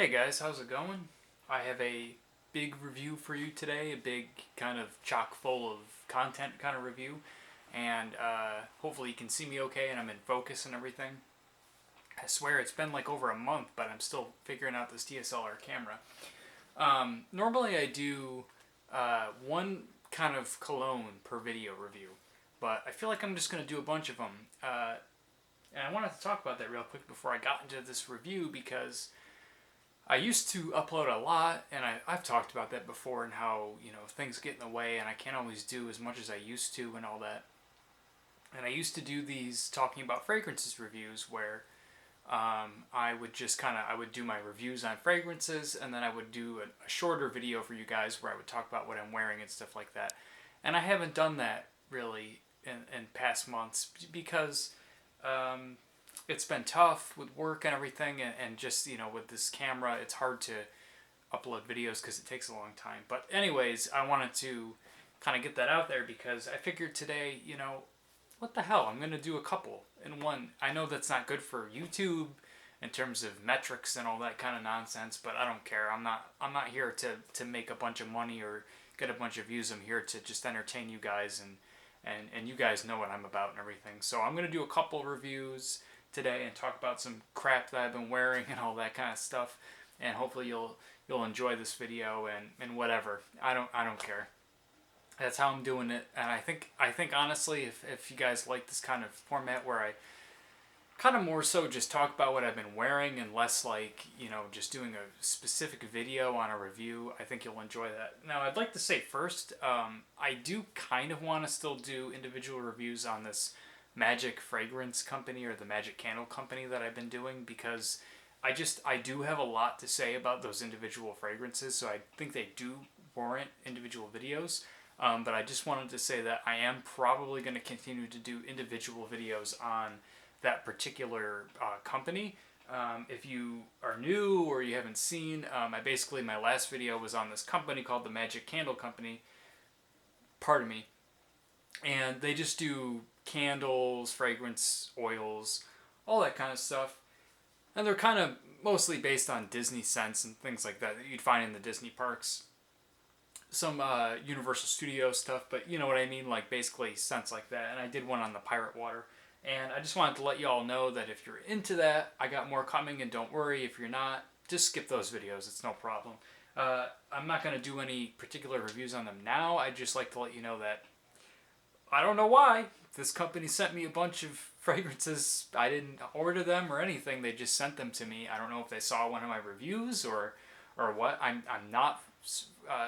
Hey guys, how's it going? I have a big review for you today, a big kind of chock full of content kind of review, and hopefully you can see me okay and I'm in focus and everything. I swear it's been like over a month, but I'm still figuring out this DSLR camera. Normally I do one kind of cologne per video review, but I feel like I'm just going to do a bunch of them. And I wanted to talk about that real quick before I got into this review because I used to upload a lot, and I've talked about that before and how, things get in the way and I can't always do as much as I used to and all that. And I used to do these talking about fragrances reviews where I would just I would do my reviews on fragrances and then I would do a shorter video for you guys where I would talk about what I'm wearing and stuff like that. And I haven't done that really in past months because um, it's been tough with work and everything, and just with this camera, it's hard to upload videos because it takes a long time. But anyways, I wanted to kind of get that out there because I figured today, what the hell, I'm gonna do a couple in one. I know that's not good for YouTube in terms of metrics and all that kind of nonsense, but I don't care. I'm not here to make a bunch of money or get a bunch of views. I'm here to just entertain you guys, and you guys know what I'm about and everything. So I'm gonna do a couple reviews today and talk about some crap that I've been wearing and all that kind of stuff. And hopefully you'll enjoy this video and whatever. I don't care. That's how I'm doing it. And I think honestly, if you guys like this kind of format where I kind of more so just talk about what I've been wearing and less like, just doing a specific video on a review, I think you'll enjoy that. Now, I'd like to say first, I do kind of want to still do individual reviews on this Magic Fragrance Company or the Magic Candle Company that I've been doing because I do have a lot to say about those individual fragrances, so I think they do warrant individual videos. But I just wanted to say that I am probably going to continue to do individual videos on that particular company. If you are new or you haven't seen, my last video was on this company called the Magic Candle Company. Pardon me. And they just do candles, fragrance, oils, all that kind of stuff. And they're kind of mostly based on Disney scents and things like that you'd find in the Disney parks. Some Universal Studio stuff, but you know what I mean, like basically scents like that. And I did one on the pirate water. And I just wanted to let you all know that if you're into that, I got more coming, and don't worry if you're not, just skip those videos, it's no problem. I'm not going to do any particular reviews on them now. I'd just like to let you know that I don't know why. This company sent me a bunch of fragrances. I didn't order them or anything. They just sent them to me. I don't know if they saw one of my reviews or what. I'm not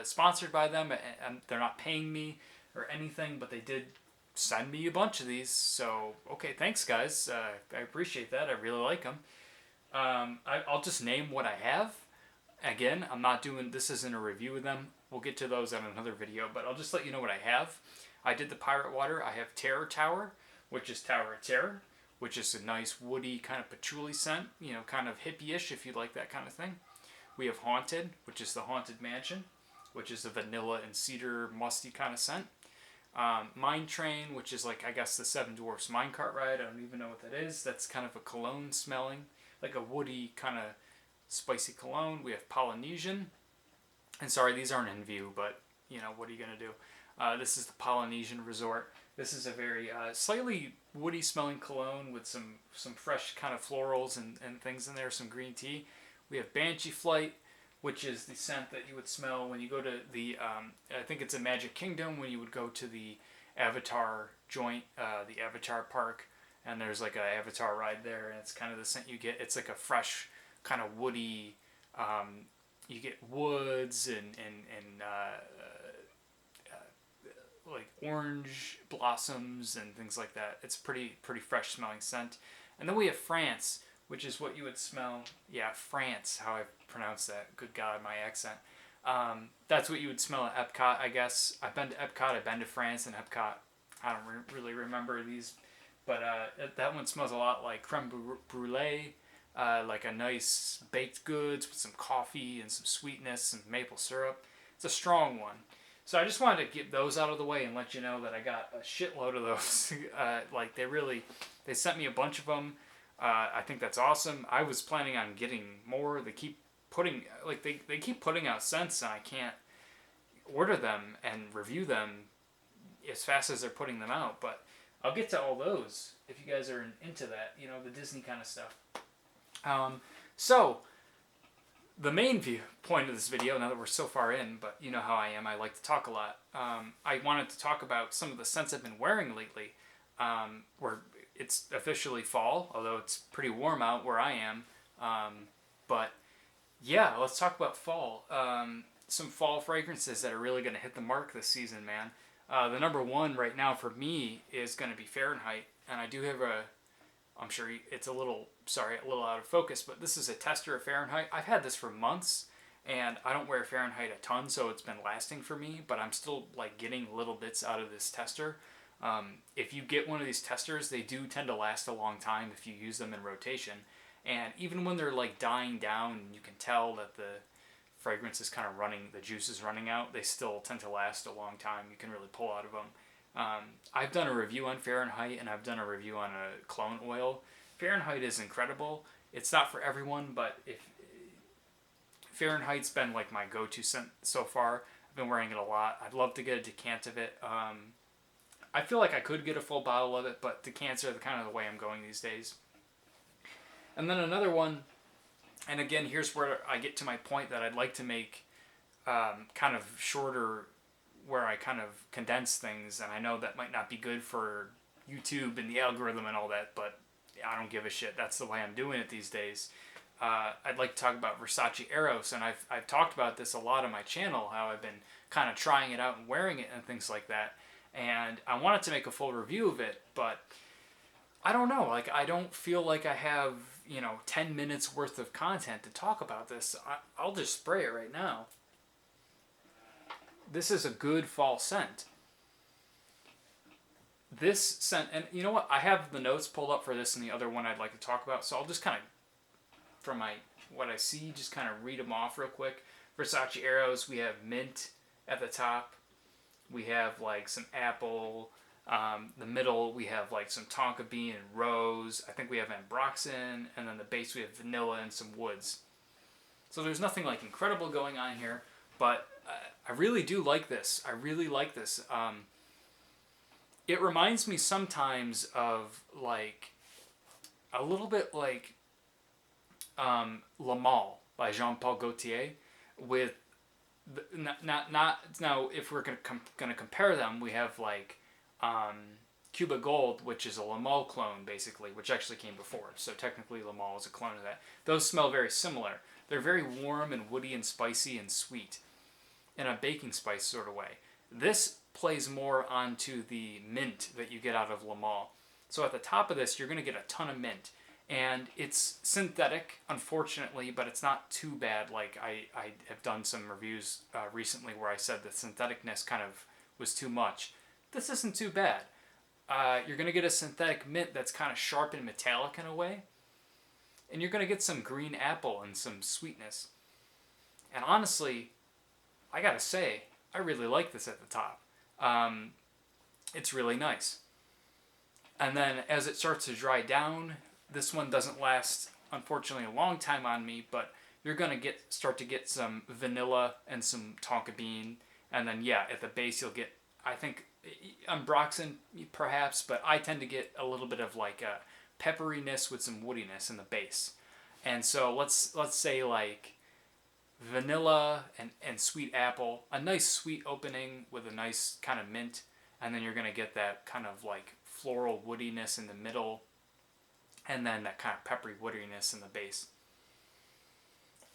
sponsored by them. And they're not paying me or anything, but they did send me a bunch of these. So, okay, thanks, guys. I appreciate that. I really like them. I'll just name what I have. Again, I'm not doing this isn't a review of them. We'll get to those on another video, but I'll just let you know what I have. I did the Pirate Water. I have Terror Tower, which is Tower of Terror, which is a nice woody kind of patchouli scent, kind of hippie-ish if you like that kind of thing. We have Haunted, which is the Haunted Mansion, which is a vanilla and cedar musty kind of scent. Mine Train, which is like, I guess, the Seven Dwarfs minecart ride. I don't even know what that is. That's kind of a cologne smelling, like a woody kind of spicy cologne. We have Polynesian. And sorry, these aren't in view, but, what are you going to do? This is the Polynesian Resort. This is a very slightly woody smelling cologne with some fresh kind of florals and things in there, some green tea. We have Banshee Flight, which is the scent that you would smell when you go to the, I think it's a Magic Kingdom, when you would go to the Avatar joint, the Avatar park, and there's like an Avatar ride there, and it's kind of the scent you get. It's like a fresh, kind of woody, you get woods and like orange blossoms and things like that. It's pretty fresh smelling scent. And then we have France, which is what you would smell. Yeah, France, how I pronounce that. Good God, my accent. That's what you would smell at Epcot, I guess. I've been to Epcot, I've been to France and Epcot. I don't really remember these, but that one smells a lot like creme brulee, like a nice baked goods with some coffee and some sweetness and maple syrup. It's a strong one. So I just wanted to get those out of the way and let you know that I got a shitload of those. Like they sent me a bunch of them. I think that's awesome. I was planning on getting more. They keep putting, like, they keep putting out scents, and I can't order them and review them as fast as they're putting them out. But I'll get to all those if you guys are into that, you know, the Disney kind of stuff. So the main point of this video, now that we're so far in, but you know how I am, I like to talk a lot. I wanted to talk about some of the scents I've been wearing lately, where it's officially fall, although it's pretty warm out where I am. But yeah, let's talk about fall. Some fall fragrances that are really going to hit the mark this season, man. The number one right now for me is going to be Fahrenheit, and I do have I'm sure it's a little out of focus, but this is a tester of Fahrenheit. I've had this for months, and I don't wear Fahrenheit a ton, so it's been lasting for me, but I'm still like getting little bits out of this tester. If you get one of these testers, they do tend to last a long time if you use them in rotation. And even when they're like dying down, and you can tell that the fragrance is kind of the juice is running out, they still tend to last a long time. You can really pull out of them. I've done a review on Fahrenheit, and I've done a review on a cologne oil. Fahrenheit is incredible. It's not for everyone, but if Fahrenheit's been like my go-to scent so far. I've been wearing it a lot. I'd love to get a decant of it. I feel like I could get a full bottle of it, but decants are kind of the way I'm going these days. And then another one, and again, here's where I get to my point that I'd like to make kind of shorter, where I kind of condense things, and I know that might not be good for YouTube and the algorithm and all that, but I don't give a shit. That's the way I'm doing it these days. I'd like to talk about Versace Eros, and I've talked about this a lot on my channel, how I've been kind of trying it out and wearing it and things like that. And I wanted to make a full review of it, but I don't know. Like, I don't feel like I have, 10 minutes worth of content to talk about this. I'll just spray it right now. This is a good fall scent. This scent, and you know what? I have the notes pulled up for this and the other one I'd like to talk about, so I'll just kind of, from what I see, just kind of read them off real quick. Versace Eros, we have mint at the top. We have like some apple. The middle, we have like some tonka bean and rose. I think we have ambroxan, and then the base we have vanilla and some woods. So there's nothing like incredible going on here, but I really do like this. I really like this. It reminds me sometimes of like a little bit like Le Male by Jean-Paul Gaultier, with not now. If we're gonna compare them, we have like Cuba Gold, which is a Le Male clone basically, which actually came before. So technically Le Male is a clone of that. Those smell very similar. They're very warm and woody and spicy and sweet in a baking spice sort of way. This plays more onto the mint that you get out of Le Male. So at the top of this, you're going to get a ton of mint. And it's synthetic, unfortunately, but it's not too bad. Like I have done some reviews recently where I said the syntheticness kind of was too much. This isn't too bad. You're going to get a synthetic mint that's kind of sharp and metallic in a way. And you're going to get some green apple and some sweetness. And honestly, I got to say, I really like this at the top. It's really nice. And then as it starts to dry down, this one doesn't last, unfortunately, a long time on me, but you're going to start to get some vanilla and some tonka bean. And then, yeah, at the base you'll get, I think, ambroxan perhaps, but I tend to get a little bit of like a pepperiness with some woodiness in the base. And so let's say like vanilla and sweet apple, a nice sweet opening with a nice kind of mint, and then you're going to get that kind of like floral woodiness in the middle, and then that kind of peppery woodiness in the base.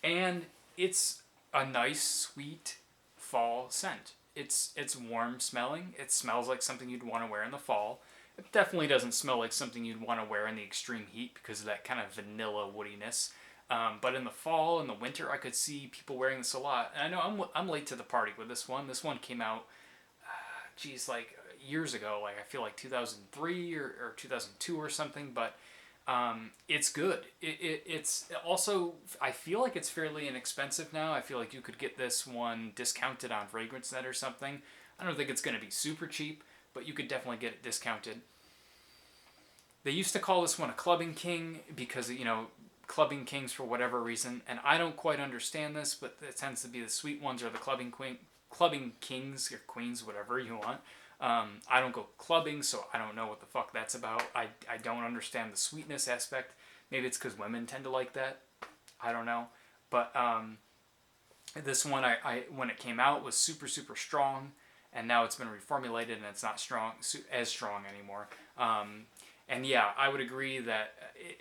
And it's a nice sweet fall scent. It's warm smelling. It smells like something you'd want to wear in the fall. It definitely doesn't smell like something you'd want to wear in the extreme heat because of that kind of vanilla woodiness. But in the fall and the winter, I could see people wearing this a lot. And I know I'm late to the party with this one. This one came out, like years ago. Like I feel like 2003 or 2002 or something. But it's good. It's also, I feel like it's fairly inexpensive now. I feel like you could get this one discounted on FragranceNet or something. I don't think it's going to be super cheap, but you could definitely get it discounted. They used to call this one a clubbing king because, Clubbing Kings for whatever reason, and I don't quite understand this, but it tends to be the sweet ones are the Clubbing Kings or Queens, whatever you want. I don't go clubbing, so I don't know what the fuck that's about. I don't understand the sweetness aspect. Maybe it's because women tend to like that. I don't know. But this one, I when it came out, was super, super strong, and now it's been reformulated, and it's not as strong anymore. And yeah, I would agree that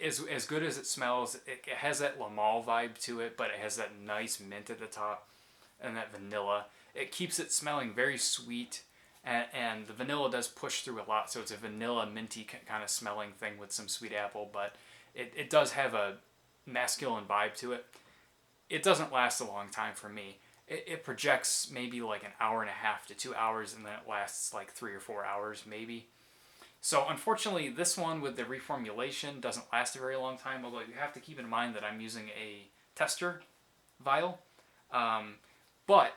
as good as it smells, it has that Le Male vibe to it, but it has that nice mint at the top and that vanilla. It keeps it smelling very sweet, and the vanilla does push through a lot, so it's a vanilla minty kind of smelling thing with some sweet apple, but it does have a masculine vibe to it. It doesn't last a long time for me. It projects maybe like an hour and a half to 2 hours, and then it lasts like 3 or 4 hours maybe. So unfortunately, this one with the reformulation doesn't last a very long time, although you have to keep in mind that I'm using a tester vial. But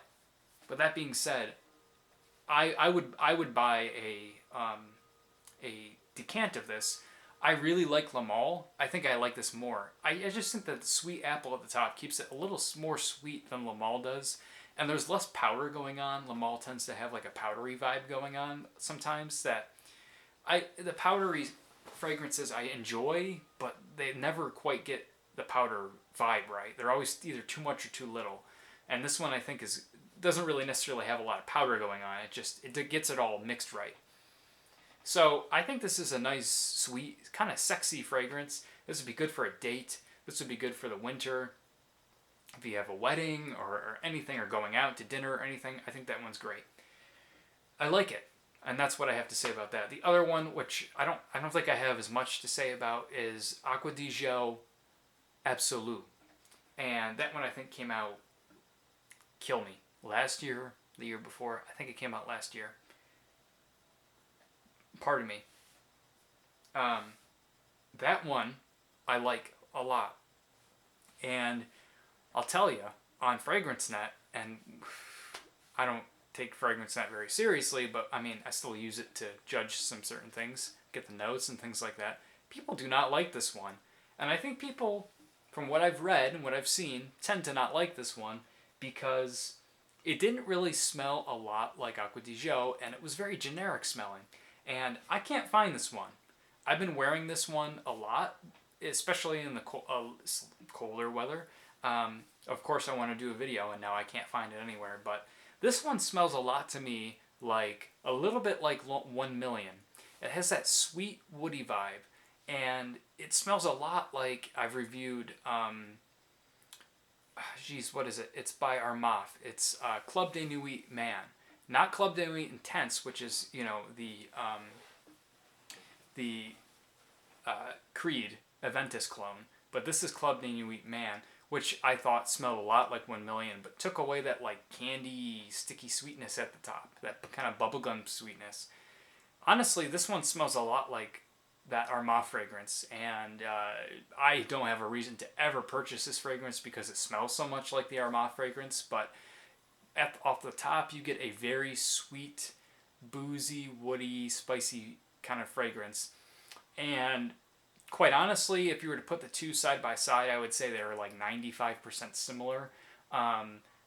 with that being said, I would buy a decant of this. I really like Le Male. I think I like this more. I just think that the sweet apple at the top keeps it a little more sweet than Le Male does. And there's less powder going on. Le Male tends to have like a powdery vibe going on sometimes that the powdery fragrances I enjoy, but they never quite get the powder vibe right. They're always either too much or too little. And this one I think doesn't really necessarily have a lot of powder going on. It gets it all mixed right. So I think this is a nice, sweet, kind of sexy fragrance. This would be good for a date. This would be good for the winter. If you have a wedding or anything, or going out to dinner or anything, I think that one's great. I like it. And that's what I have to say about that. The other one, which I don't think I have as much to say about, is Acqua di Gio Absolu. And that one I think came out, kill me, last year, the year before. I think it came out last year. Pardon me. That one I like a lot. And I'll tell you, on FragranceNet, and I don't take FragranceNet very seriously, but I mean, I still use it to judge some certain things, get the notes and things like that. People do not like this one. And I think people, from what I've read and what I've seen, tend to not like this one because it didn't really smell a lot like Acqua di Gio, and it was very generic smelling. And I can't find this one. I've been wearing this one a lot, especially in the colder weather. Of course, I want to do a video, and now I can't find it anywhere, but this one smells a lot to me like, a little bit like 1 Million. It has that sweet, woody vibe, and it smells a lot like I've reviewed, what is it? It's by Armaf. It's Club de Nuit Man. Not Club de Nuit Intense, which is, the Creed Aventus clone, but this is Club de Nuit Man, which I thought smelled a lot like 1 Million, but took away that like candy, sticky sweetness at the top, that kind of bubblegum sweetness. Honestly, this one smells a lot like that Armaf fragrance, and I don't have a reason to ever purchase this fragrance because it smells so much like the Armaf fragrance, but off the top you get a very sweet, boozy, woody, spicy kind of fragrance. And quite honestly, if you were to put the two side by side, I would say they're like 95% similar.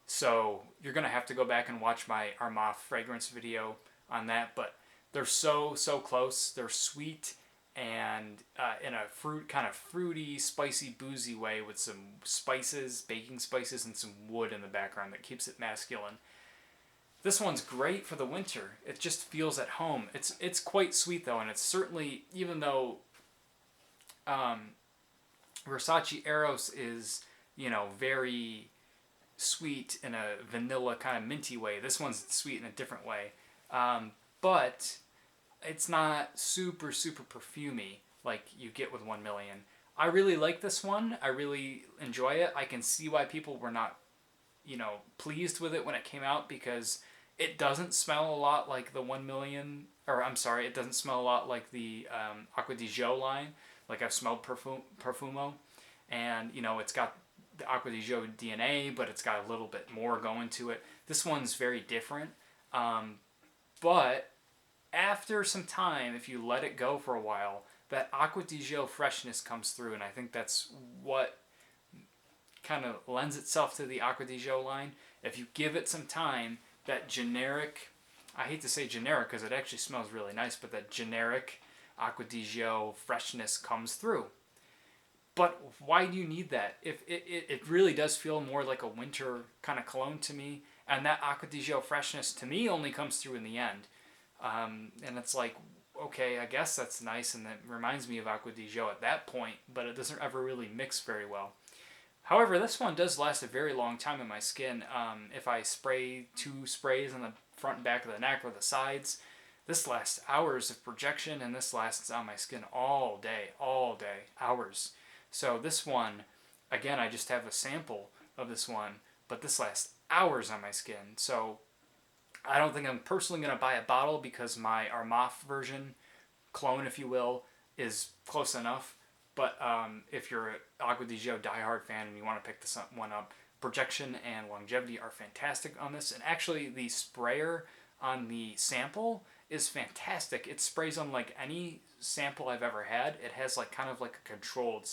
So you're going to have to go back and watch my Armaf fragrance video on that, but they're so close. They're sweet and in a kind of fruity, spicy, boozy way with some spices, baking spices, and some wood in the background that keeps it masculine. This one's great for the winter. It just feels at home. It's quite sweet though, and it's certainly, even though Versace Eros is, very sweet in a vanilla kind of minty way, this one's sweet in a different way. But it's not super perfumey like you get with 1 Million. I really like this one. I really enjoy it. I can see why people were not, pleased with it when it came out, because it doesn't smell a lot like the 1 Million, or I'm sorry, it doesn't smell a lot like the Acqua di Gio line. Like I've smelled Profumo, and it's got the Acqua di Gio DNA, but it's got a little bit more going to it. This one's very different, but after some time, if you let it go for a while, that Acqua di Gio freshness comes through, and I think that's what kind of lends itself to the Acqua di Gio line. If you give it some time, that generic, I hate to say generic because it actually smells really nice, but that generic Acqua di Gio freshness comes through. But why do you need that? If it really does feel more like a winter kind of cologne to me, and that Acqua di Gio freshness to me only comes through in the end. And it's like, okay, I guess that's nice, and that reminds me of Acqua di Gio at that point, but it doesn't ever really mix very well. However, this one does last a very long time in my skin. If I spray 2 sprays on the front and back of the neck or the sides, this lasts hours of projection, and this lasts on my skin all day, hours. So this one, again, I just have a sample of this one, but this lasts hours on my skin. So I don't think I'm personally going to buy a bottle because my Armaf version, clone if you will, is close enough. But if you're an Acqua di Gio diehard fan and you want to pick this one up, projection and longevity are fantastic on this. And actually, the sprayer on the sample is fantastic. It sprays on like any sample I've ever had. It has like kind of like a controlled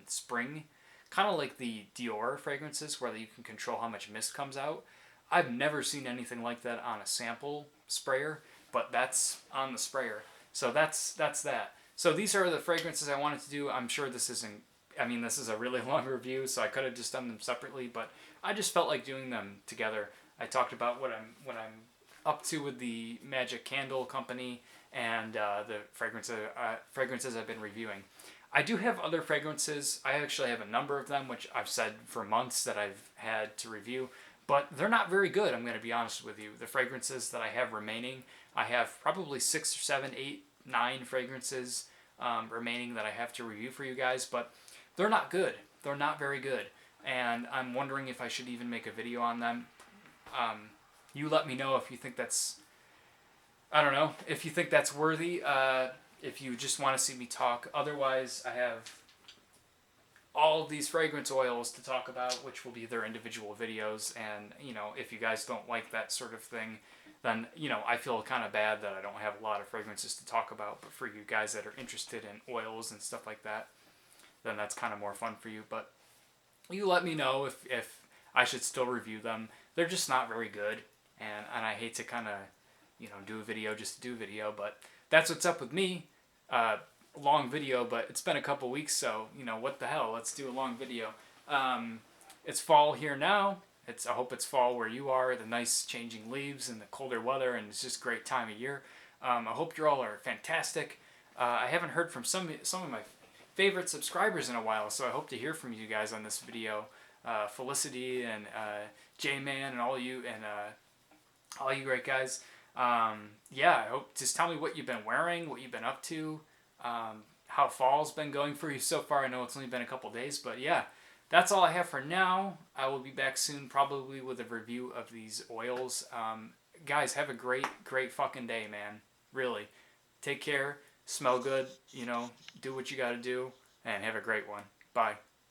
spring, kind of like the Dior fragrances where you can control how much mist comes out. I've never seen anything like that on a sample sprayer, but that's on the sprayer. So that's that. So these are the fragrances I wanted to do. I'm sure this isn't, I mean, this is a really long review, so I could have just done them separately, but I just felt like doing them together. I talked about what I'm up to with the Magic Candle Company and the fragrances I've been reviewing. I do have other fragrances. I actually have a number of them, which I've said for months that I've had to review, but they're not very good, I'm going to be honest with you. The fragrances that I have remaining, I have probably 6 or 7, 8, 9 fragrances remaining that I have to review for you guys, but they're not good. They're not very good, and I'm wondering if I should even make a video on them. You let me know if you think that's, I don't know, if you think that's worthy, if you just want to see me talk. Otherwise, I have all of these fragrance oils to talk about, which will be their individual videos, and, you know, if you guys don't like that sort of thing, then, you know, I feel kind of bad that I don't have a lot of fragrances to talk about, but for you guys that are interested in oils and stuff like that, then that's kind of more fun for you. But you let me know if I should still review them. They're just not very good, and I hate to kind of, you know, do a video just to do a video, but that's what's up with me. Long video, but it's been a couple weeks, so, you know, what the hell, let's do a long video. It's fall here now. I hope it's fall where you are, the nice changing leaves and the colder weather, and it's just a great time of year. I hope you all are fantastic. I haven't heard from some of my favorite subscribers in a while, so I hope to hear from you guys on this video. Felicity and J-Man and all you great guys. Yeah, I hope, just tell me what you've been wearing, what you've been up to, how fall's been going for you so far. I know it's only been a couple days, but yeah. That's all I have for now. I will be back soon, probably with a review of these oils. Guys, have a great fucking day, man. Really. Take care. Smell good. You know, do what you gotta do. And have a great one. Bye.